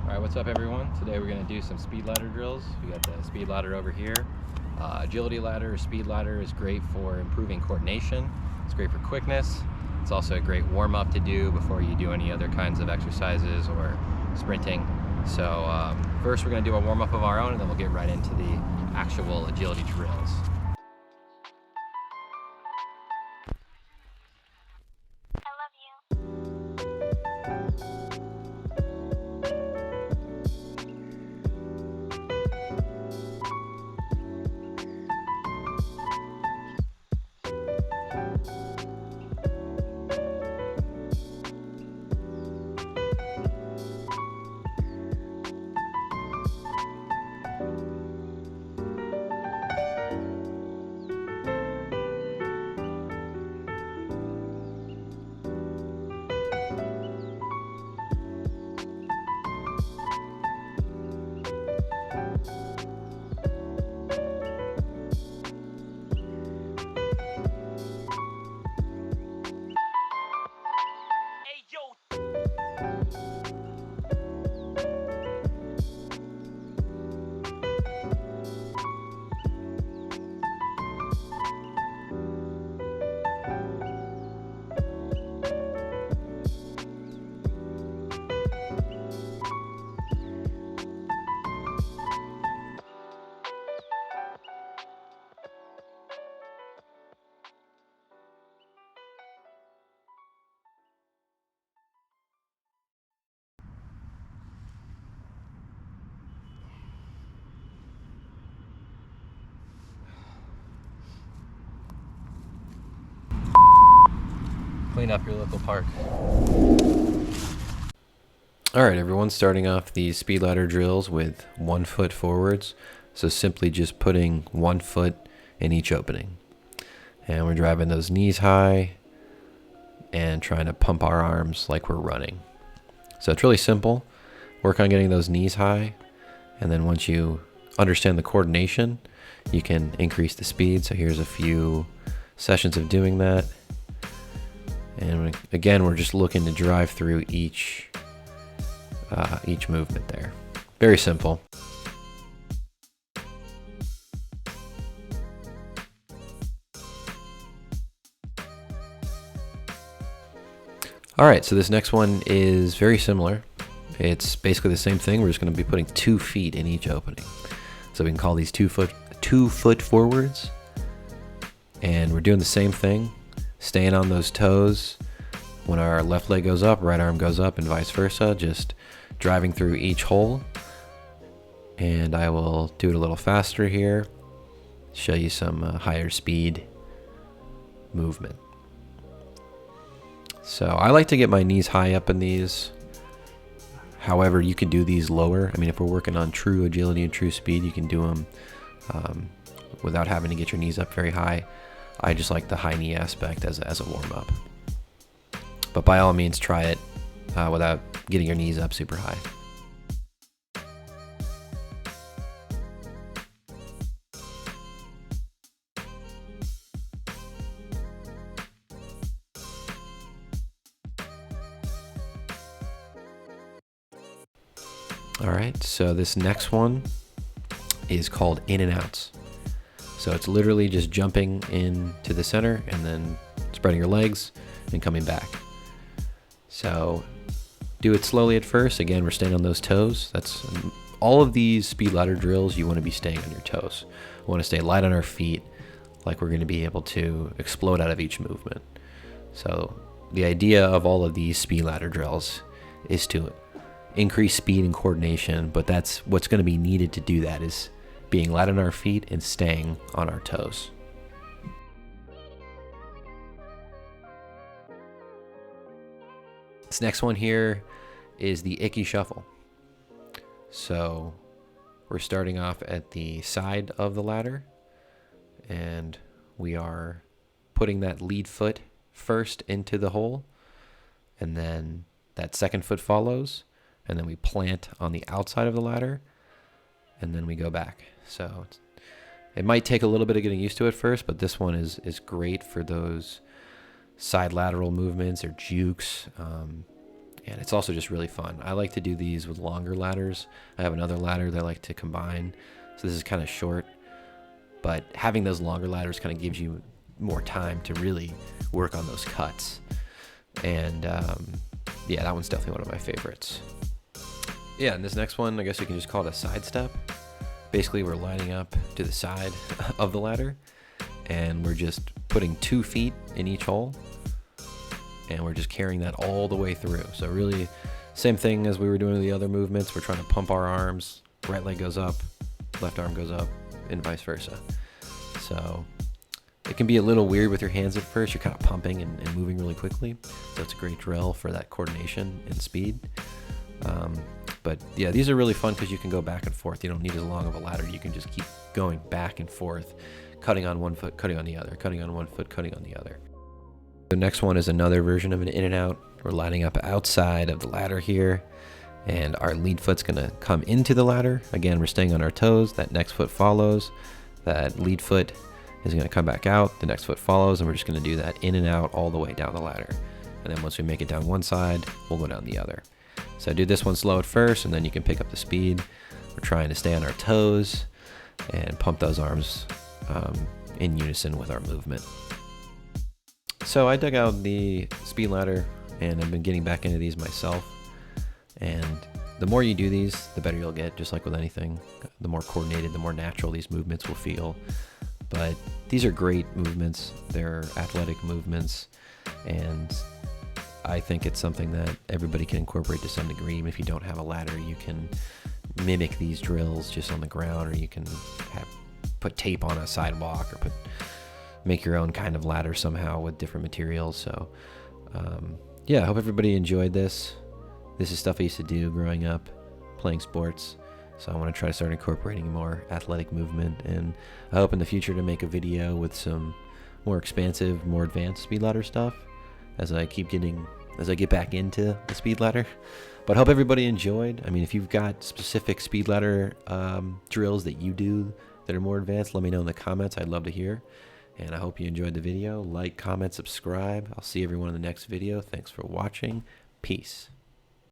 Alright, what's up everyone? Today we're going to do some speed ladder drills. We got the speed ladder over here. Agility ladder or speed ladder is great for improving coordination. It's great for quickness. It's also a great warm-up to do before you do any other kinds of exercises or sprinting. So first we're going to do a warm-up of our own, and then we'll get right into the actual agility drills. Clean up your local park. Alright everyone, starting off these speed ladder drills with 1 foot forwards. So simply just putting 1 foot in each opening. And we're driving those knees high and trying to pump our arms like we're running. So it's really simple. Work on getting those knees high, and then once you understand the coordination, you can increase the speed. So here's a few sessions of doing that. And again, we're just looking to drive through each movement there. Very simple. All right, so this next one is very similar. It's basically the same thing. We're just going to be putting 2 feet in each opening. So we can call these 2 foot forwards. And we're doing the same thing. Staying on those toes. When our left leg goes up, right arm goes up, and vice versa. Just driving through each hole. And I will do it a little faster here. Show you some higher speed movement. So I like to get my knees high up in these. However, you can do these lower. I mean, if we're working on true agility and true speed, you can do them without having to get your knees up very high. I just like the high knee aspect as a warm-up. But by all means, try it without getting your knees up super high. All right, so this next one is called in and outs. So it's literally just jumping into the center and then spreading your legs and coming back. So do it slowly at first. Again, we're staying on those toes. That's all of these speed ladder drills. You want to be staying on your toes. We want to stay light on our feet, like we're going to be able to explode out of each movement. So the idea of all of these speed ladder drills is to increase speed and coordination, but that's what's going to be needed to do that is being light on our feet and staying on our toes. This next one here is the icky shuffle. So we're starting off at the side of the ladder, and we are putting that lead foot first into the hole, and then that second foot follows, and then we plant on the outside of the ladder, and then we go back. So it might take a little bit of getting used to it first, but this one is great for those side lateral movements or jukes. And it's also just really fun. I like to do these with longer ladders. I have another ladder that I like to combine. So this is kind of short, but having those longer ladders kind of gives you more time to really work on those cuts. And yeah, that one's definitely one of my favorites. Yeah, and this next one, I guess you can just call it a side step. Basically, we're lining up to the side of the ladder, and we're just putting 2 feet in each hole, and we're just carrying that all the way through. So really, same thing as we were doing with the other movements. We're trying to pump our arms. Right leg goes up, left arm goes up, and vice versa. So it can be a little weird with your hands at first. You're kind of pumping and moving really quickly. So it's a great drill for that coordination and speed. But yeah, these are really fun because you can go back and forth. You don't need as long of a ladder. You can just keep going back and forth, cutting on one foot, cutting on the other, cutting on one foot, cutting on the other. The next one is another version of an in and out. We're lining up outside of the ladder here, and our lead foot's gonna come into the ladder. Again, we're staying on our toes. That next foot follows. That lead foot is gonna come back out. The next foot follows, and we're just gonna do that in and out all the way down the ladder. And then once we make it down one side, we'll go down the other. So do this one slow at first, and then you can pick up the speed. We're trying to stay on our toes and pump those arms in unison with our movement. So I dug out the speed ladder, and I've been getting back into these myself. And the more you do these, the better you'll get, just like with anything. The more coordinated, the more natural these movements will feel. But these are great movements. They're athletic movements, and I think it's something that everybody can incorporate to some degree. Even if you don't have a ladder, you can mimic these drills just on the ground, or you can put tape on a sidewalk, or make your own kind of ladder somehow with different materials. So yeah, I hope everybody enjoyed this. This is stuff I used to do growing up playing sports, so I want to try to start incorporating more athletic movement, and I hope in the future to make a video with some more expansive, more advanced speed ladder stuff as I get back into the speed ladder. But I hope everybody enjoyed. I mean, if you've got specific speed ladder drills that you do that are more advanced, let me know in the comments. I'd love to hear. And I hope you enjoyed the video. Like, comment, subscribe. I'll see everyone in the next video. Thanks for watching. Peace.